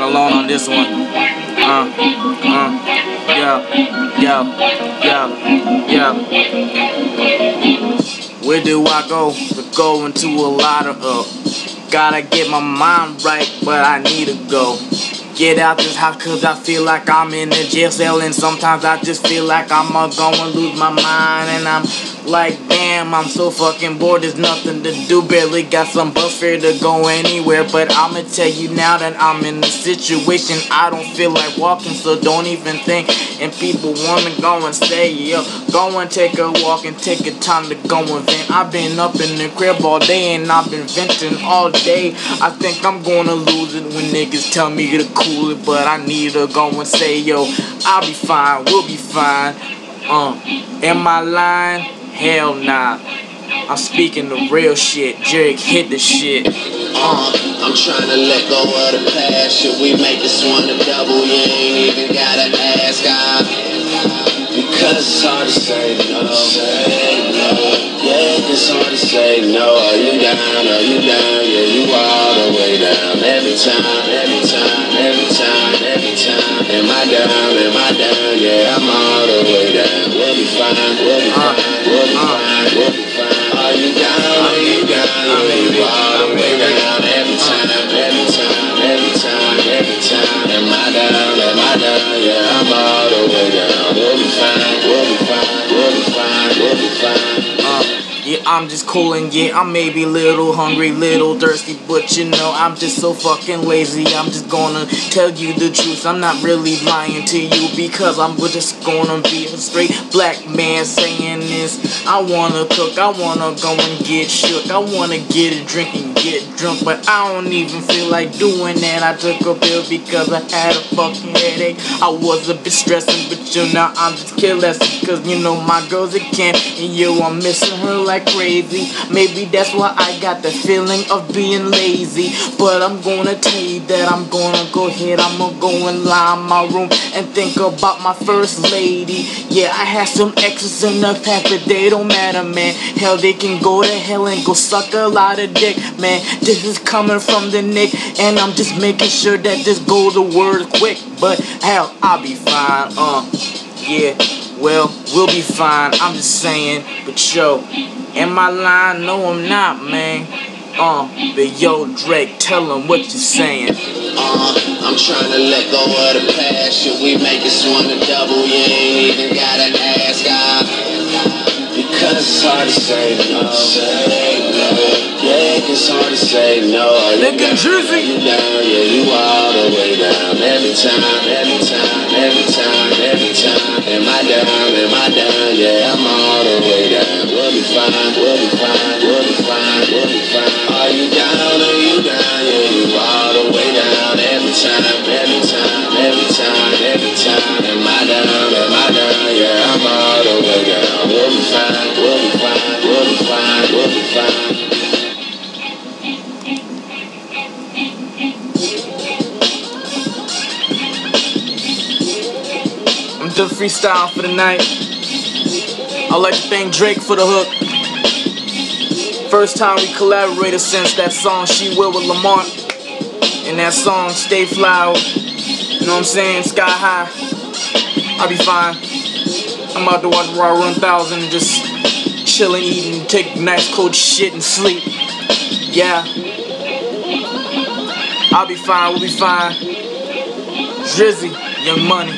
alone on this one. Yeah. Where do I go? To go into a lot of gotta get my mind right, but I need to go. Get out this house cause I feel like I'm in a jail cell, and sometimes I just feel like I'm gonna lose my mind, and I'm like, damn, I'm so fucking bored, there's nothing to do, barely got some bus fare to go anywhere. But I'ma tell you now that I'm in a situation I don't feel like walking, so don't even think. And people wanna go and say, yo, go and take a walk and take a time to go and vent. I've been up in the crib all day and I've been venting all day. I think I'm gonna lose it when niggas tell me to cool it, but I need to go and say, yo, I'll be fine, we'll be fine. Am I lying? Hell nah. I'm speaking the real shit. Jerick hit the shit. I'm trying to let go of the past. Should we make this one a double? You ain't even gotta ask. Because it's hard to say no. Yeah, it's hard to say no. Are you down? Are you down? Yeah, you all the way down. Every time. Am I down? Am I down? Yeah, I'm all the way down. We'll be fine. We'll be fine. We'll be fine. We'll be fine. Are you down? Are you down? Yeah, you all the way down. Every time. Am I down? Am I down? Yeah, I'm all the way down. We'll be fine. We'll be fine. We'll be fine. We'll be fine. Yeah, I'm just cool, and yeah, I'm maybe a little hungry, little thirsty, but you know, I'm just so fucking lazy. I'm just gonna tell you the truth. I'm not really lying to you, because I'm just gonna be a straight black man saying this. I wanna cook, I wanna go and get shook, I wanna get a drink and get drunk, but I don't even feel like doing that. I took a pill because I had a fucking headache. I was a bit stressing, but you know, I'm just careless, because you know, my girl's a camp, and yo, I'm missing her like crazy. Maybe that's why I got the feeling of being lazy. But I'm gonna tell you that I'm gonna go ahead, I'm gonna go and lie in my room and think about my first lady. Yeah, I had some exes in the past, but they don't matter, man. Hell, they can go to hell and go suck a lot of dick, man. This is coming from the Nick, and I'm just making sure that this goes the word quick. But hell, I'll be fine. Yeah, well, we'll be fine. I'm just saying, but yo, am I lying? No, I'm not, man. But yo, Drake, tell them what you're saying. I'm trying to let go of the past. Should we make this one a double? You ain't even gotta ask. Because it's hard to say no. Yeah, it's hard to say no. Look at Jersey. You down, yeah, you all the way down. Every time. Am I down? Am I down? Yeah, I'm all the way down. We'll be fine. We'll be fine. We'll be fine. We'll be fine. Are you down? Are you down? Yeah, you all the way down. Every time. Am I down? Am I down? Yeah, I'm all the way down. We'll be fine. We'll be fine. We'll be fine. We'll be fine. I'm done freestyle for the night. I'd like to thank Drake for the hook. First time we collaborated since that song She Will with Lamont. And that song Stay Fly. You know what I'm saying? Sky High. I'll be fine. I'm about to watch Raw 1000 and just chillin', eating, take nice cold shit and sleep. Yeah. I'll be fine, we'll be fine. Drizzy, Young Money.